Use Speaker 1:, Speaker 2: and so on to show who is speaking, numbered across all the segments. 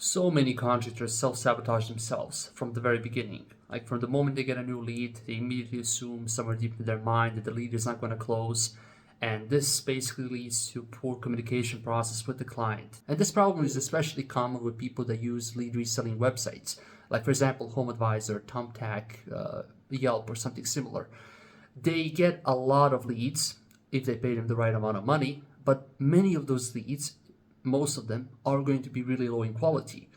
Speaker 1: So many contractors self-sabotage themselves from the very beginning. Like from the moment they get a new lead, they immediately assume somewhere deep in their mind that the lead is not going to close. And this basically leads to poor communication process with the client. And this problem is especially common with people that use lead reselling websites. Like for example, HomeAdvisor, Thumbtack, Yelp, or something similar. They get a lot of leads if they pay them the right amount of money, but many of those leads, most of them, are going to be really low in quality.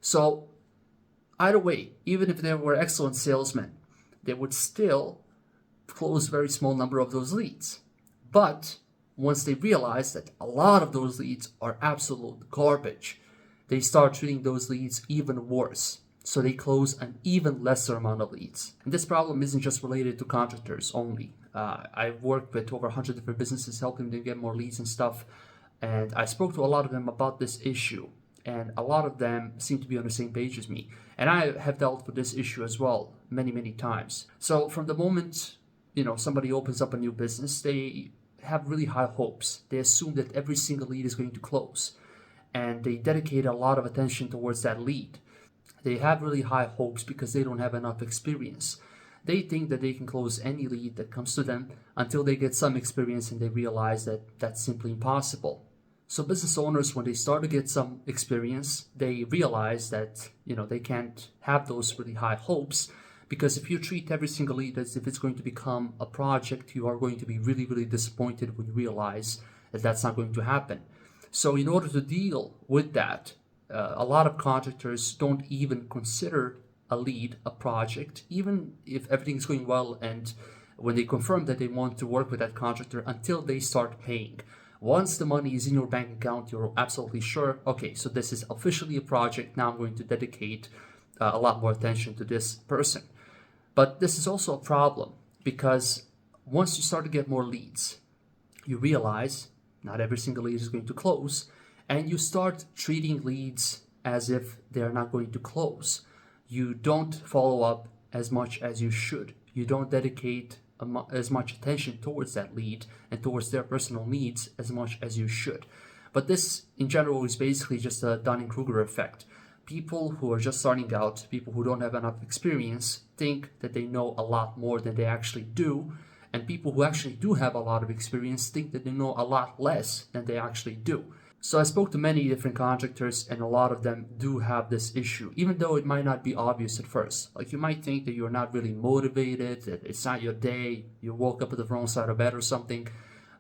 Speaker 1: So either way, even if they were excellent salesmen, they would still close a very small number of those leads. But once they realize that a lot of those leads are absolute garbage, they start treating those leads even worse. So they close an even lesser amount of leads. And this problem isn't just related to contractors only. I've worked with over 100 different businesses, helping them get more leads and stuff. And I spoke to a lot of them about this issue. And a lot of them seem to be on the same page as me. And I have dealt with this issue as well many, many times. So from the moment, somebody opens up a new business, they have really high hopes. They assume that every single lead is going to close. And they dedicate a lot of attention towards that lead. They have really high hopes because they don't have enough experience. They think that they can close any lead that comes to them until they get some experience and they realize that that's simply impossible. So business owners, when they start to get some experience, they realize that, they can't have those really high hopes, because if you treat every single lead as if it's going to become a project, you are going to be really, really disappointed when you realize that that's not going to happen. So in order to deal with that, a lot of contractors don't even consider a lead a project, even if everything's going well and when they confirm that they want to work with that contractor, until they start paying. Once the money is in your bank account, you're absolutely sure, okay, so this is officially a project. Now I'm going to dedicate a lot more attention to this person. But this is also a problem because once you start to get more leads, you realize not every single lead is going to close, and you start treating leads as if they're not going to close. You don't follow up as much as you should. You don't dedicate as much attention towards that lead and towards their personal needs as much as you should. But this, in general, is basically just a Dunning-Kruger effect. People who are just starting out, people who don't have enough experience, think that they know a lot more than they actually do. And people who actually do have a lot of experience think that they know a lot less than they actually do. So I spoke to many different contractors, and a lot of them do have this issue, even though it might not be obvious at first. Like you might think that you're not really motivated, that it's not your day, you woke up at the wrong side of bed or something.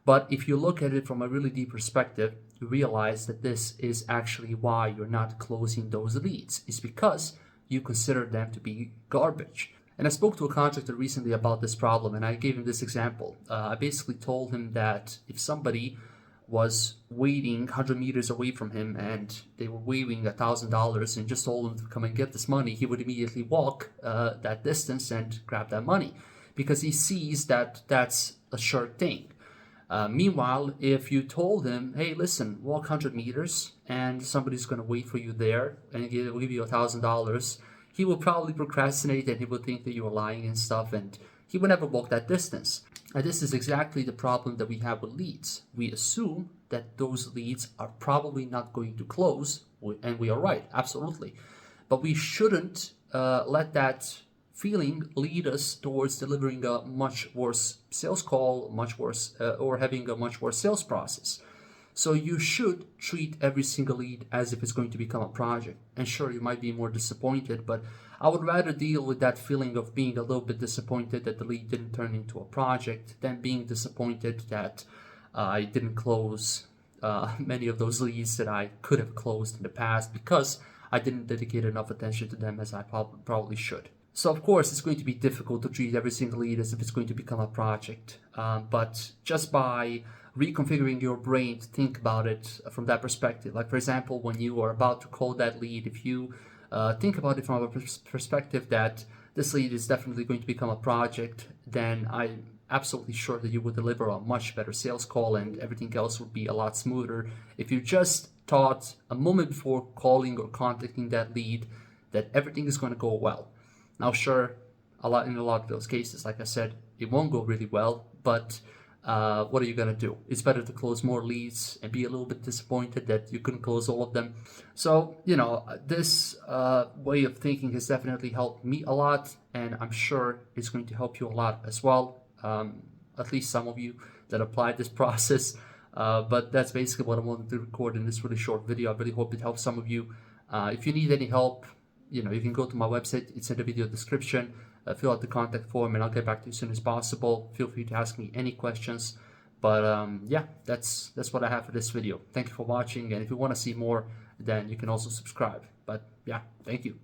Speaker 1: But if you look at it from a really deep perspective, you realize that this is actually why you're not closing those leads. It's because you consider them to be garbage. And I spoke to a contractor recently about this problem, and I gave him this example. I basically told him that if somebody was waiting 100 meters away from him and they were waving $1,000 and just told him to come and get this money, he would immediately walk that distance and grab that money because he sees that that's a sure thing. Meanwhile, if you told him, hey, listen, walk 100 meters and somebody's going to wait for you there and he'll give you $1,000, he will probably procrastinate and he will think that you are lying and stuff, and he would never walk that distance. And this is exactly the problem that we have with leads. We assume that those leads are probably not going to close, and we are right, absolutely. But we shouldn't let that feeling lead us towards delivering a much worse sales call, much worse, or having a much worse sales process. So you should treat every single lead as if it's going to become a project. And sure, you might be more disappointed, but I would rather deal with that feeling of being a little bit disappointed that the lead didn't turn into a project than being disappointed that I didn't close many of those leads that I could have closed in the past because I didn't dedicate enough attention to them as I probably should. So of course, it's going to be difficult to treat every single lead as if it's going to become a project. But just by reconfiguring your brain to think about it from that perspective, like for example, when you are about to call that lead, if you think about it from a perspective that this lead is definitely going to become a project, then I'm absolutely sure that you would deliver a much better sales call and everything else would be a lot smoother if you just thought a moment before calling or contacting that lead that everything is going to go well. Now, sure, in a lot of those cases, like I said, it won't go really well, but what are you gonna do? It's better to close more leads and be a little bit disappointed that you couldn't close all of them. So, this way of thinking has definitely helped me a lot, and I'm sure it's going to help you a lot as well. At least some of you that applied this process. But that's basically what I wanted to record in this really short video. I really hope it helps some of you. If you need any help, you can go to my website. It's in the video description. Fill out the contact form and I'll get back to you as soon as possible. Feel free to ask me any questions. But yeah, that's what I have for this video. Thank you for watching, and if you want to see more, then you can also subscribe. But yeah, thank you.